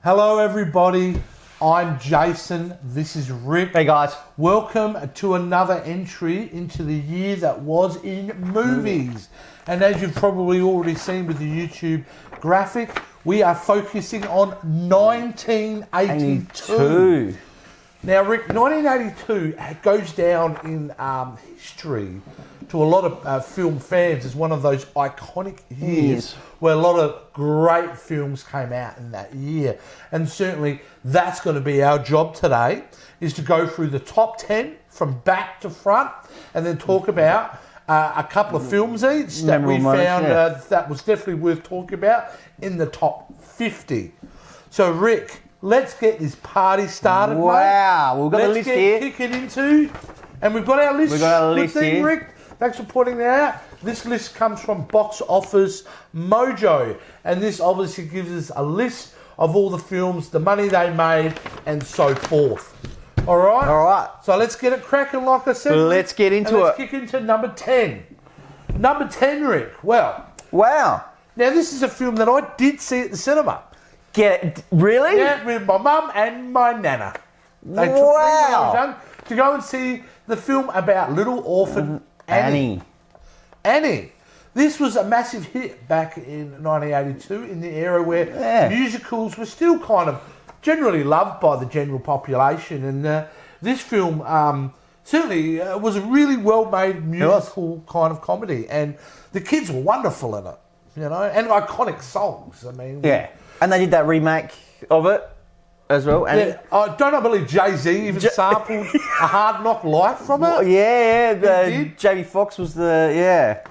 Hello, everybody. I'm Jason. This is Rick. Hey, guys. Welcome to another entry into the year that was in movies. And as you've probably already seen with the YouTube graphic, we are focusing on 1982. Now, Rick, 1982 goes down in history to a lot of film fans as one of those iconic years where a lot of great films came out in that year. And certainly that's going to be our job today, is to go through the top 10 from back to front and then talk about a couple of films each that we found that was definitely worth talking about in the top 50. So, Rick, let's get this party started, mate. Wow, we've got a list here. Let's get kicking into, and we've got our list. We've got our list here. Rick, thanks for pointing that out. This list comes from Box Office Mojo, and this obviously gives us a list of all the films, the money they made, and so forth. All right? All right. So let's get it cracking, like I said. Let's get into Let's kick into number 10. Number 10, Rick. Well. Wow. Now, this is a film that I did see at the cinema. Really? Yeah, with my mum and my nana. They took me when I was young to go and see the film about little orphan Annie. This was a massive hit back in 1982 in the era where musicals were still kind of generally loved by the general population. And this film certainly was a really well-made musical kind of comedy. And the kids were wonderful in it, you know, and iconic songs. I mean... Yeah. And they did that remake of it as well. And I believe Jay-Z even sampled A Hard Knock Life from it. Jamie Foxx was one of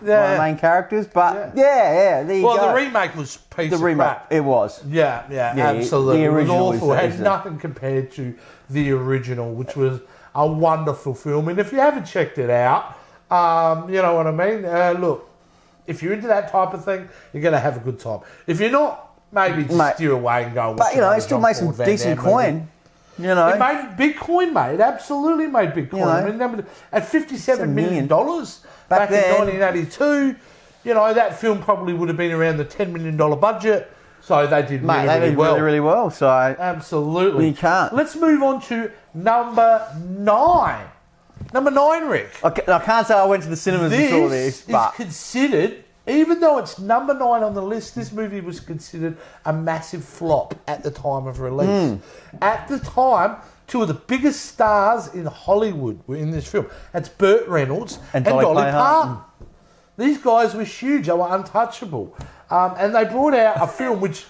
the main characters. But there you go. Well, the remake was piece of crap. It was. Yeah, absolutely. The original it was awful. It had nothing compared to the original, which was a wonderful film. And if you haven't checked it out, you know what I mean? Look, if you're into that type of thing, you're going to have a good time. If you're not, maybe just steer away and go. But, you know, it still made some decent coin. You know. It made big coin, mate. It absolutely made big coin. You know, I mean, at $57 million back in 1982, you know, that film probably would have been around the $10 million budget. So they did really well. So absolutely. You can't. Let's move on to number 9. Number 9, Rick. I can't say I went to the cinemas and saw this, but... is considered... Even though it's number 9 on the list, this movie was considered a massive flop at the time of release. At the time, two of the biggest stars in Hollywood were in this film. That's Burt Reynolds and Dolly Parton. These guys were huge. They were untouchable. And they brought out a film which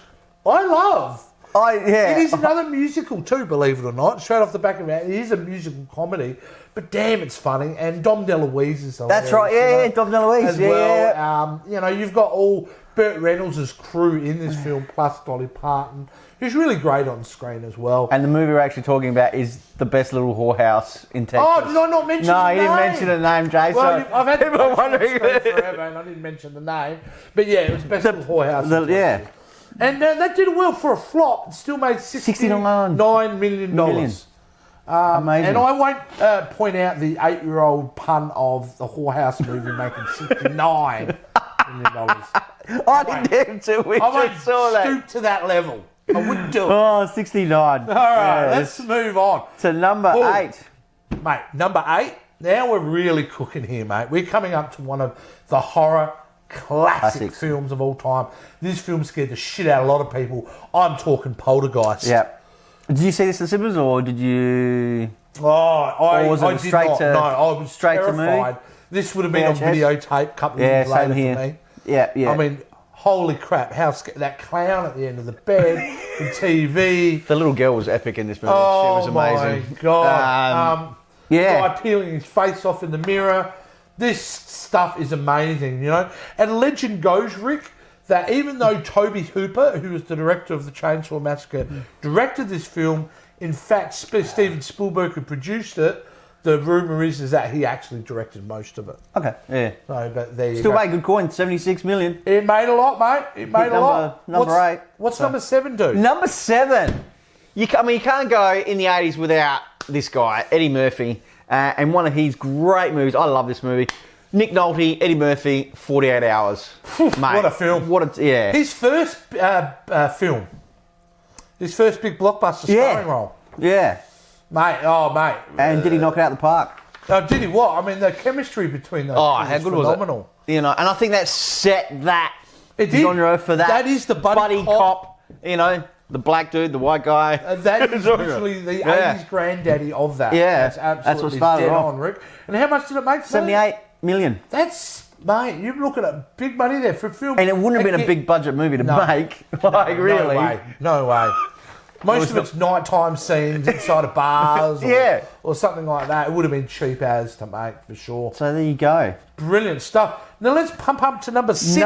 I love. It is another musical too, believe it or not. Straight off the back of it is a musical comedy, but damn, it's funny. And Dom DeLuise is hilarious. That's right, Dom DeLuise as well. You know, you've got all Burt Reynolds' crew in this film, plus Dolly Parton, who's really great on screen as well. And the movie we're actually talking about is The Best Little Whorehouse in Texas. Oh, did I not mention the name? No, you didn't mention the name, Jay. Well, I've had people wondering forever, and I didn't mention the name. But yeah, it was Best Little Whorehouse. And that did well for a flop. It still made $69 million. Amazing. And I won't point out the 8-year-old pun of the Whorehouse movie making $69 million. I didn't do it. I won't stoop to that level. I wouldn't do it. Oh, 69. All right, let's move on. To number 8. Mate, number 8. Now we're really cooking here, mate. We're coming up to one of the horror classic films of all time. This film scared the shit out of a lot of people. I'm talking Poltergeist. Yeah. Did you see this in cinemas or did you... I was straight terrified. to movie? This would have been on videotape a couple of years later for me. Yeah. I mean, holy crap, that clown at the end of the bed, the TV. The little girl was epic in this movie. Oh, she was amazing. My God. Guy peeling his face off in the mirror. This stuff is amazing, you know. And legend goes, Rick, that even though Tobe Hooper, who was the director of the Chainsaw Massacre, directed this film, in fact, Steven Spielberg, who produced it, the rumour is that he actually directed most of it. Okay, yeah. So, but there you Still go. made good coin, 76 million. It made a lot, mate. It made a lot. Number 8. What's number 7 do? Number 7. You can't go in the 80s without this guy, Eddie Murphy, and one of his great movies. I love this movie. Nick Nolte, Eddie Murphy, 48 Hours. Mate, what a film. His first film His first big blockbuster starring role. Yeah. Mate. And did he knock it out of the park? Oh, did he what? I mean, the chemistry between those two how good phenomenal. was it? You know, and I think that set that It did. genre for that. That is the buddy cop. You know, the black dude, the white guy. That is literally the 80s granddaddy of that. Yeah. That's what started dead off. on, Rick. And how much did it make? 78 million. That's, mate, you're looking at big money there for a film. And it wouldn't have been a big budget movie to make. Like, really. No way. Most of it's nighttime scenes inside of bars or something like that. It would have been cheap as to make, for sure. So there you go. Brilliant stuff. Now let's pump up to number 6,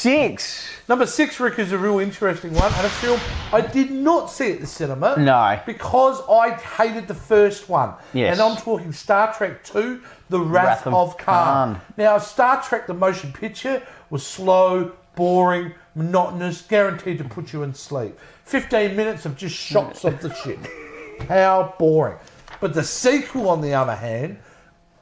Rick. Number 6, Rick, is a real interesting one, and a film I did not see at the cinema. No. Because I hated the first one. Yes. And I'm talking Star Trek II, The Wrath of Khan. Now, Star Trek, the motion picture, was slow, boring, monotonous, guaranteed to put you in sleep. 15 minutes of just shots of the ship. How boring. But the sequel, on the other hand,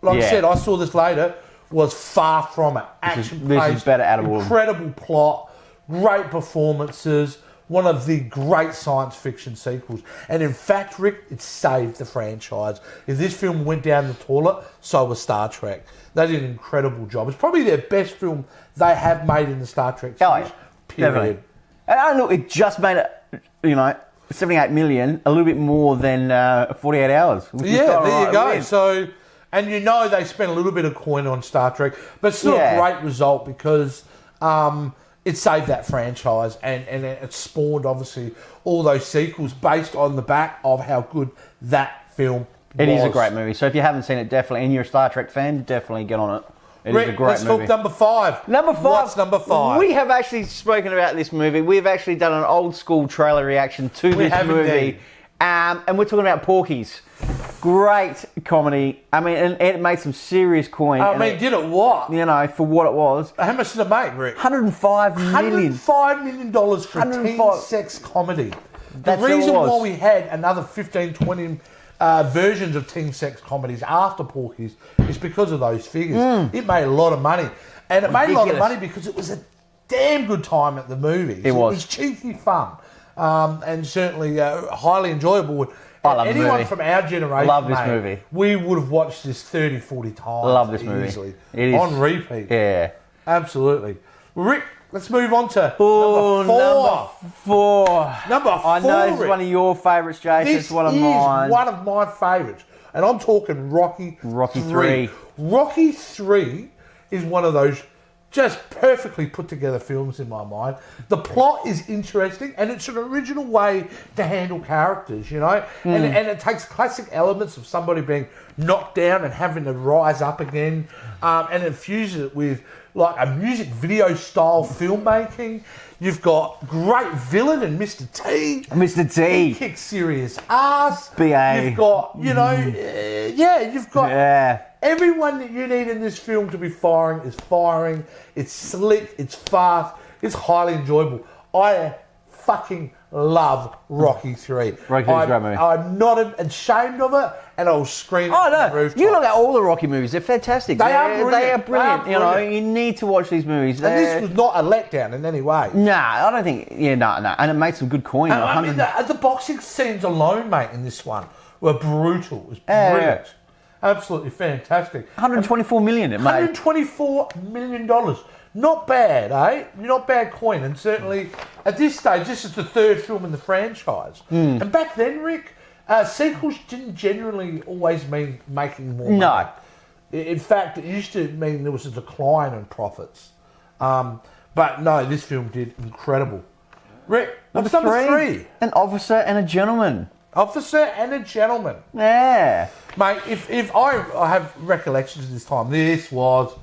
like I said, I saw this later, was far from it. Action-paced, this is better out of all. Incredible plot, great performances, one of the great science fiction sequels. And in fact, Rick, it saved the franchise. If this film went down the toilet, so was Star Trek. They did an incredible job. It's probably their best film they have made in the Star Trek series. Period. Definitely. And look, it just made it, 78 million, a little bit more than 48 hours. Yeah, there you go. So, and they spent a little bit of coin on Star Trek, but still a great result because it saved that franchise and it spawned, obviously, all those sequels based on the back of how good that film was. It is a great movie. So if you haven't seen it, definitely, and you're a Star Trek fan, definitely get on it. Rick, is a great let's movie. talk number 5. Number 5. What's number 5? We have actually spoken about this movie. We've actually done an old school trailer reaction to this movie. And we're talking about Porky's. Great comedy. I mean, and it made some serious coin. Did it what? For what it was. How much did it make, Rick? $105 million. $105 million for a teen sex comedy. The reason why we had another 15, 20 versions of teen sex comedies after Porky's is because of those figures. It made a lot of money. And it made a lot of money because it was a damn good time at the movies. It was cheeky fun. And certainly highly enjoyable. I love anyone from our generation, love this movie. We would have watched this 30, 40 times. Love this movie. Easily. It is. On repeat. Yeah. Absolutely. Rick, let's move on to number 4. Number 4. I know this is one of your favourites, Jason. It's one of mine. One of my favourites. And I'm talking Rocky 3. Rocky 3 is one of those just perfectly put together films in my mind. The plot is interesting and it's an original way to handle characters, and it takes classic elements of somebody being knocked down and having to rise up again, and infuses it with like a music video style filmmaking. You've got great villain in Mr. T. Mr. T. He kicks serious ass. B.A. You've got, you've got everyone that you need in this film to be firing is firing. It's slick, it's fast, it's highly enjoyable. I fucking love Rocky 3. Rocky's a great movie. I'm not ashamed of it, and I'll scream Oh, from the no. rooftops. You look at all the Rocky movies. They're fantastic. They are brilliant. They are brilliant. They are brilliant. You need to watch these movies. And this was not a letdown in any way. Nah, I don't think... no. And it made some good coin. I mean, the boxing scenes alone, mate, in this one were brutal. It was brilliant. Absolutely fantastic. $124 million it made. $124 million. Not bad, eh? Not bad coin. And certainly, at this stage, this is the 3rd film in the franchise. And back then, Rick, sequels didn't generally always mean making more money. No. In fact, it used to mean there was a decline in profits. But no, this film did incredible. Rick, what's number 3? An Officer and a Gentleman. Officer and a Gentleman. Yeah. Mate, if I have recollections of this time, this was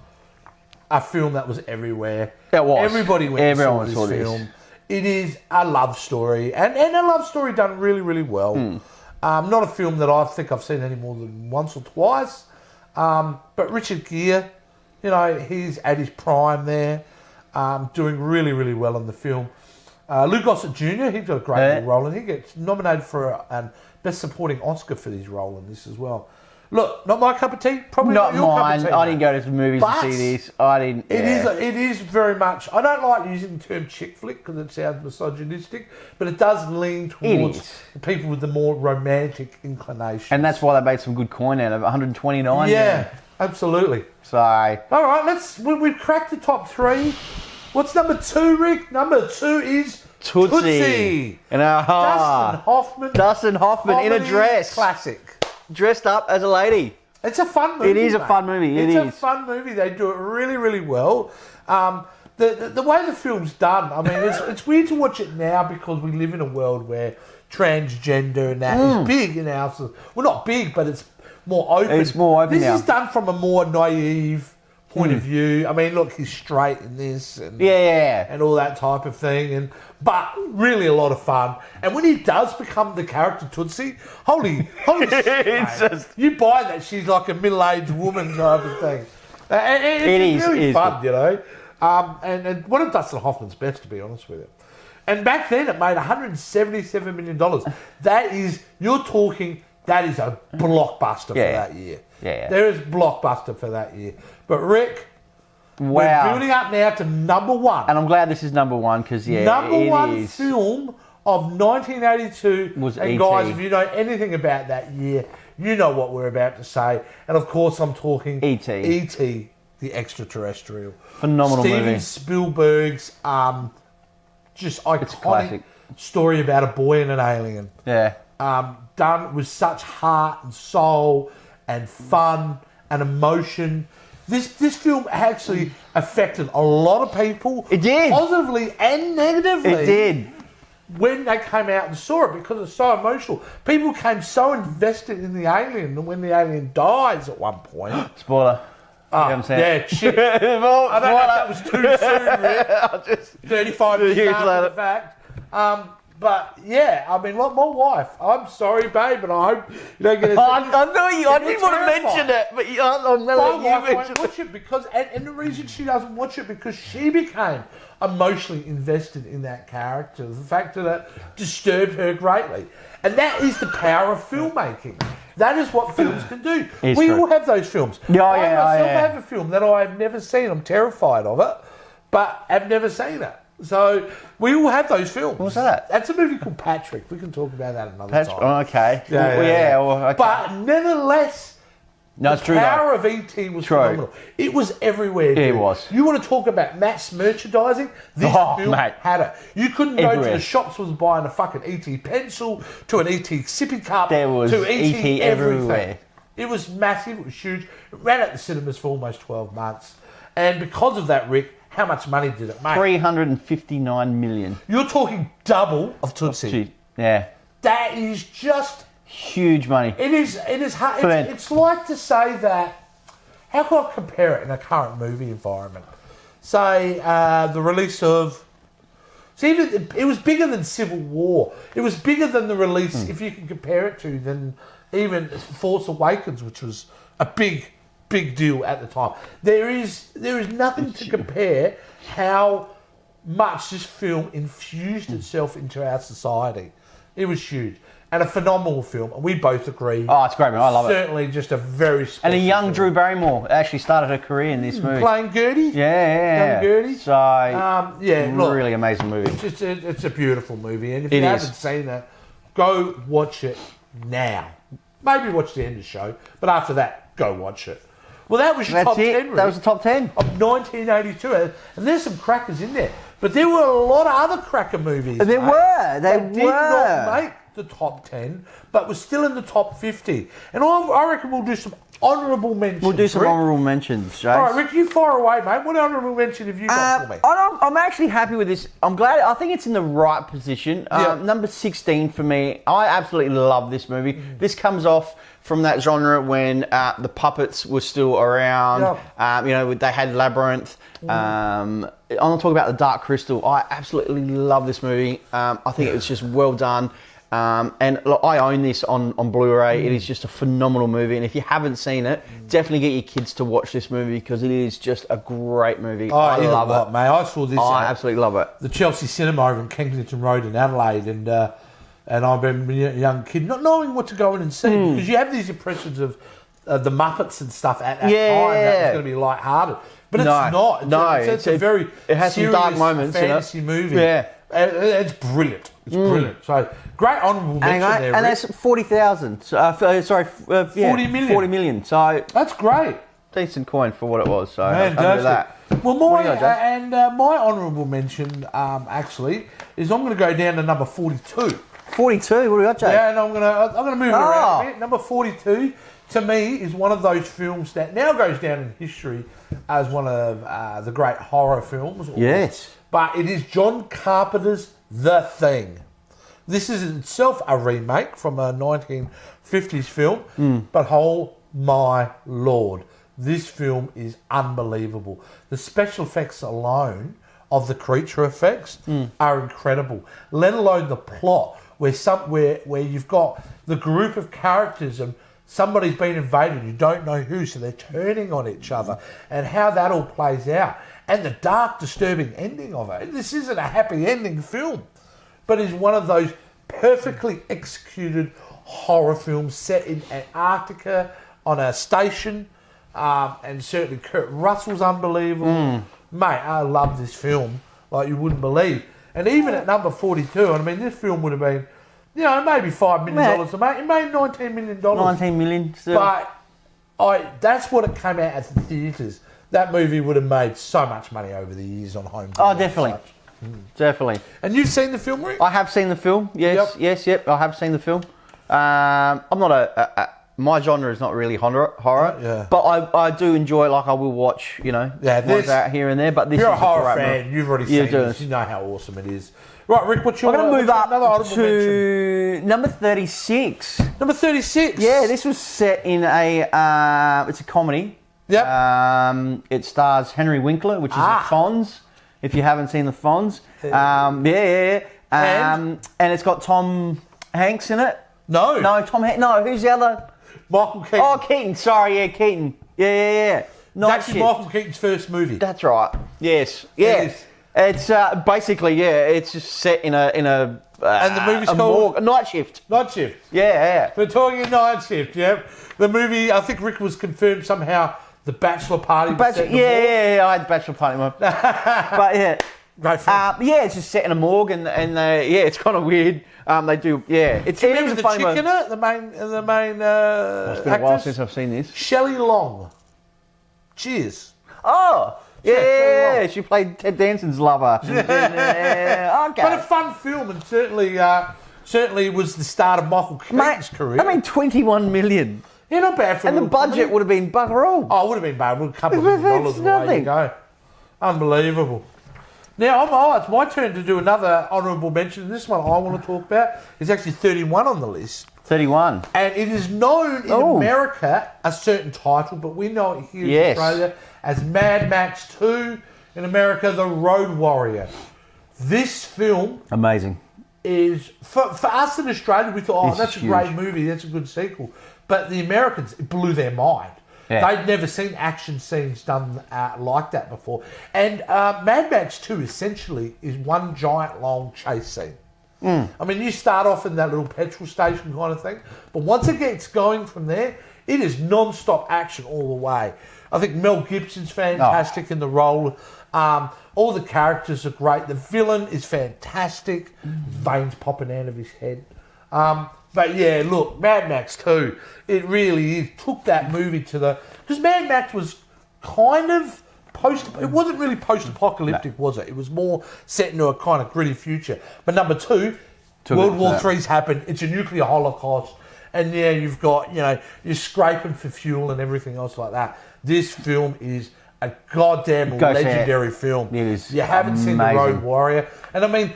a film that was everywhere. It was. Everybody went and saw this saw film. It is a love story, and a love story done really, really well. Not a film that I think I've seen any more than once or twice. But Richard Gere, he's at his prime there, doing really, really well in the film. Lou Gossett Jr., he's got a great role, and he gets nominated for a Best Supporting Oscar for his role in this as well. Look, not my cup of tea. Probably Not not your mine. cup of tea. I didn't go to the movies But to see this. I didn't. It is very much. I don't like using the term chick flick because it sounds misogynistic, but it does lean towards the people with the more romantic inclination. And that's why they made some good coin out of it. 129. Yeah, absolutely. So. All right, we've cracked the top 3. What's number 2, Rick? Number 2 is Tootsie. And Dustin Hoffman in a dress. Classic. Dressed up as a lady. It's a fun movie. It is a fun movie. It's a fun movie. They do it really, really well. The way the film's done, I mean, it's weird to watch it now because we live in a world where transgender and that is big in our society. Well, not big, but it's more open. It's more open now. This is done from a more naive point of view. I mean, look, he's straight in this, and and all that type of thing, but really a lot of fun. And when he does become the character Tootsie, holy shit, you buy that she's like a middle-aged woman type of thing. It's really fun, you know. And one of Dustin Hoffman's best, to be honest with you. And back then, it made $177 million. That is a blockbuster for that year. Yeah. There is blockbuster for that year. But Rick, we're building up now to number 1. And I'm glad this is number 1 because number 1 film of 1982 was and E.T. guys, if you know anything about that year, you know what we're about to say. And of course, I'm talking E.T. E.T. the Extraterrestrial. Phenomenal Steven movie. Spielberg's just iconic story about a boy and an alien. Yeah. Done with such heart and soul and fun and emotion. This film actually affected a lot of people. It did. Positively and negatively. It did. When they came out and saw it because it's so emotional. People came so invested in the alien, and when the alien dies at one point... Spoiler. You haven't seen it. Shit. I don't know if that was too soon, Rick. 35 years after the fact. But yeah, I mean, like my wife. I'm sorry, babe, and I hope you don't get. I didn't want to mention it, but I'm going to let you mention it. Watch it because, and the reason she doesn't watch it because she became emotionally invested in that character. The fact that it disturbed her greatly, and that is the power of filmmaking. That is what films can do. We all have those films. I myself have a film that I have never seen. I'm terrified of it, but I've never seen it. So we all have those films. What's that? That's a movie called Patrick. We can talk about that another time. Oh, okay. Okay. But nevertheless, the power of E.T. was phenomenal. It was everywhere. It was. You want to talk about mass merchandising? This film had it. You couldn't go to the shops with buying a fucking E.T. pencil to an E.T. sippy cup. There was to E.T. everywhere. It was massive. It was huge. It ran at the cinemas for almost 12 months. And because of that, Rick, how much money did it make? 359 million. You're talking double of Tootsie. Yeah. That is just huge money. It is hard. It's like to say that. How can I compare it in a current movie environment? Say the release of. See, it was bigger than Civil War. It was bigger than the release, if you can compare it to, than even Force Awakens, which was a big deal at the time. There is nothing to compare how much this film infused itself into our society. It was huge. And a phenomenal film. And we both agree. Oh, it's great, man. I love it. Certainly just a very special And a young film. Drew Barrymore actually started her career in this movie. Playing Gertie? Yeah. Young Gertie? So, look, really amazing movie. It's a beautiful movie. And if you haven't seen it, go watch it now. Maybe watch the end of the show. But after that, go watch it. Well, that was your top 10, Rick, that was the top 10. Of 1982. And there's some crackers in there. But there were a lot of other cracker movies. They were. Did not make the top 10, but was still in the top 50. And I reckon we'll do some honourable mentions. We'll do some Rick. honourable mentions, James. All right, Rick, you fire away, mate. What honourable mention have you got for me? I'm actually happy with this. I'm glad. I think it's in the right position. Number 16 for me. I absolutely love this movie. This comes off from that genre when the puppets were still around. They had Labyrinth. I'm talking about The Dark Crystal. I absolutely love this movie. I think it was just well done. And look, I own this on Blu-ray. It is just a phenomenal movie. And if you haven't seen it, definitely get your kids to watch this movie because it is just a great movie. I love it, mate. I saw this. I absolutely love it. The Chelsea Cinema over in Kensington Road in Adelaide, and I've been a young kid, not knowing what to go in and see because you have these impressions of the Muppets and stuff at that time. That was going to be lighthearted. But it's not. It's a very it has some dark moments fantasy in it. movie. Yeah. It's brilliant. It's brilliant. So, great honourable mention there, and that's 40,000. 40 million. 40 million. So that's great. Decent coin for what it was. So that. Well, my honourable mention actually is I'm going to go down to number 42. 42. What do we got, Jake? Yeah, and I'm going to move it around a bit. Number 42 to me is one of those films that now goes down in history as one of the great horror films. Yes. But it is John Carpenter's The Thing. This is itself a remake from a 1950s film, but oh my lord, this film is unbelievable. The special effects alone of the creature effects are incredible, let alone the plot where you've got the group of characters and somebody's been invaded, you don't know who, so they're turning on each other, and how that all plays out. And the dark, disturbing ending of it. This isn't a happy ending film, but it's one of those perfectly executed horror films set in Antarctica on a station, and certainly Kurt Russell's unbelievable. Mate, I love this film like you wouldn't believe. And even at number 42, I mean, this film would have been, maybe $5 million to make. It made $19 million. 19 million still. But that's what it came out at the theatres. That movie would have made so much money over the years on home video. Oh, definitely. Definitely. And you've seen the film, Rick? I have seen the film. Yes, yep. I have seen the film. I'm not my genre is not really horror, but I do enjoy. Like I will watch, ones out here and there. But this you're is a horror fan. You've already seen this. You know how awesome it is. Right, Rick. What's your? I'm going to move up to number 36. Number 36. Yeah, this was set in it's a comedy. Yep. It stars Henry Winkler, which is the Fonz. If you haven't seen the Fonz, and it's got Tom Hanks in it. No, Tom Hanks. No, who's the other? Michael Keaton. Oh, Keaton. Sorry, Keaton. Yeah. It's actually Michael Keaton's first movie. That's right. Yes. Yeah. It's basically it's just set in a and the movie's called Night Shift. Night Shift. Yeah. We're talking Night Shift. Yeah. The movie. I think Rick was confirmed somehow. The Bachelor Party. Was set in the morgue. I had the Bachelor Party. But yeah. Great film. It's just set in a morgue and it's kind of weird. They do, It's remember the chick in it, the main it's been a while since I've seen this. Shelley Long. Cheers. Oh, yeah. She played Ted Danson's lover. Okay. But a fun film, and certainly was the start of Michael Keaton's career. I mean, 21 million. Yeah, not bad for. And the budget would have been bugger all. Oh, it would have been bad. A couple of $1 million away you go. Unbelievable. Now, it's my turn to do another honourable mention. This one I want to talk about is actually 31 on the list. 31. And it is known in America, a certain title, but we know it here in Australia as Mad Max 2. In America, The Road Warrior. This film... Amazing. ...is... For us in Australia, we thought, that's a great movie, that's a good sequel. But the Americans, it blew their mind. Yeah. They'd never seen action scenes done like that before. And Mad Max 2 essentially is one giant long chase scene. I mean, you start off in that little petrol station kind of thing, but once it gets going from there, it is non-stop action all the way. I think Mel Gibson's fantastic in the role. All the characters are great. The villain is fantastic. Veins popping out of his head. But yeah, look, Mad Max 2, it really took that movie to the... Because Mad Max was kind of it wasn't really post-apocalyptic, was it? It was more set into a kind of gritty future. But number 2, World War III's happened. It's a nuclear holocaust. And yeah, you've got, you're scraping for fuel and everything else like that. This film is a goddamn legendary film. It is. You haven't seen The Road Warrior. And I mean,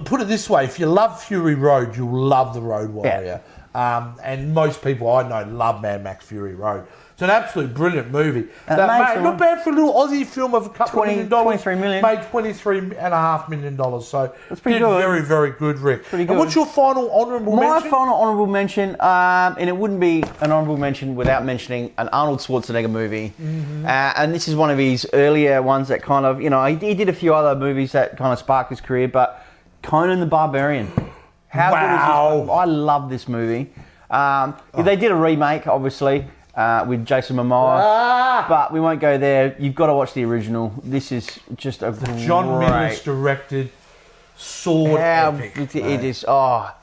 put it this way, if you love Fury Road, you'll love The Road Warrior. Yeah. And most people I know love Mad Max Fury Road. It's an absolute brilliant movie. Not bad for a little Aussie film of a couple of $20 million. 23 million. Made $23.5 million. So it's pretty good. Very, very good, Rick. Pretty good. And what's your final honourable mention? My final honourable mention, and it wouldn't be an honourable mention without mentioning an Arnold Schwarzenegger movie. Mm-hmm. And this is one of his earlier ones that kind of, he did a few other movies that kind of sparked his career, but Conan the Barbarian. How good is this? I love this movie. They did a remake, obviously, with Jason Momoa, but we won't go there. You've got to watch the original. This is just a great... John Milius directed sword epic. It is... Oh,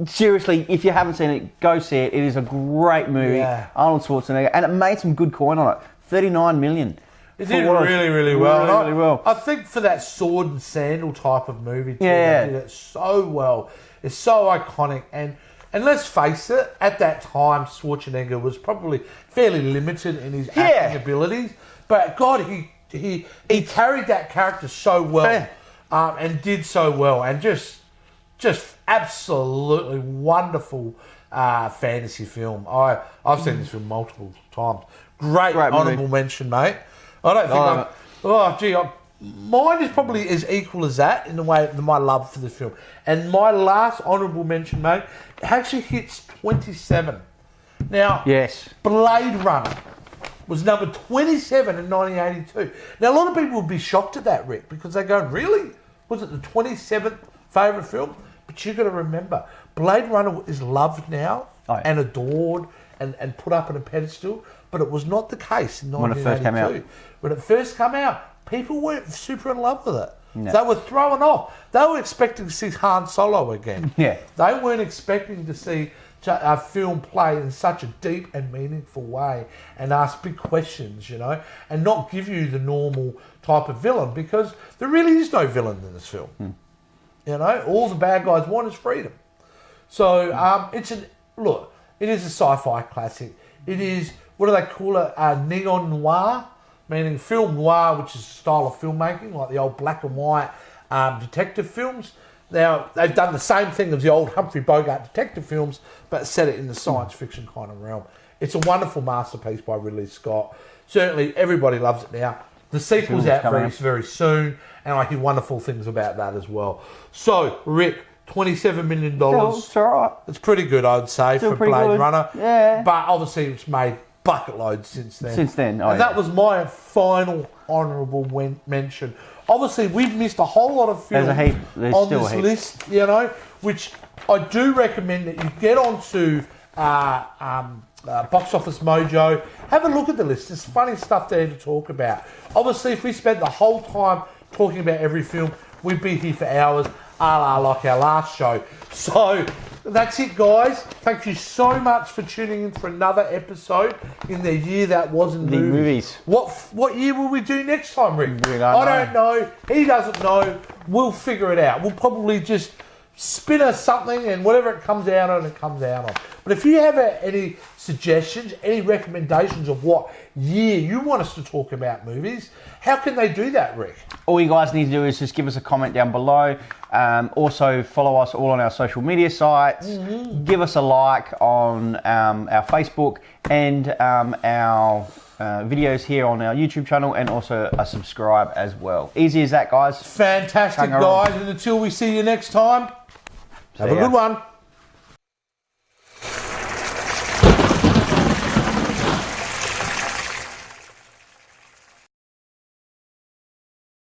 seriously, if you haven't seen it, go see it. It is a great movie. Yeah. Arnold Schwarzenegger, and it made some good coin on it. 39 million. It did really well. Really well. I think for that sword and sandal type of movie, too, they did it so well. It's so iconic, and let's face it, at that time, Schwarzenegger was probably fairly limited in his acting abilities, but God, he carried that character so well, and did so well, and just absolutely wonderful fantasy film. I've seen this film multiple times. Great honourable mention, mate. I don't think mine is probably as equal as that in the way of my love for this film. And my last honourable mention, mate, actually hits 27. Now, Blade Runner was number 27 in 1982. Now, a lot of people would be shocked at that, Rick, because they go, really? Was it the 27th favourite film? But you've got to remember, Blade Runner is loved now and adored and put up on a pedestal, but it was not the case in 1982. When it first came out, people weren't super in love with it. No. They were thrown off. They were expecting to see Han Solo again. Yeah. They weren't expecting to see a film play in such a deep and meaningful way and ask big questions, and not give you the normal type of villain, because there really is no villain in this film. All the bad guys want is freedom. So it is a sci-fi classic. It is, what do they call it? Neon noir, meaning film noir, which is a style of filmmaking, like the old black and white detective films. Now, they've done the same thing as the old Humphrey Bogart detective films, but set it in the science fiction kind of realm. It's a wonderful masterpiece by Ridley Scott. Certainly, everybody loves it now. The sequel's out very soon, and I hear wonderful things about that as well. So, Rick, $27 million. It's all right. It's pretty good, I'd say, for Blade Runner. Yeah. But obviously, it's made bucket loads since then. And that was my final honourable mention. Obviously, we've missed a whole lot of films on this list, which I do recommend that you get onto Box Office Mojo. Have a look at the list. There's funny stuff there to talk about. Obviously, if we spent the whole time talking about every film, we'd be here for hours, like our last show. So that's it, guys. Thank you so much for tuning in for another episode in the year that was in movies. What year will we do next time, Rick? I don't know. He doesn't know. We'll figure it out. We'll probably just spin us something, and whatever it comes out on, it comes out on. But if you have any suggestions, any recommendations of what year you want us to talk about movies, how can they do that, Rick? All you guys need to do is just give us a comment down below. Also, follow us all on our social media sites. Mm-hmm. Give us a like on our Facebook and our videos here on our YouTube channel, and also a subscribe as well. Easy as that, guys. Fantastic, guys. And until we see you next time, have a good one.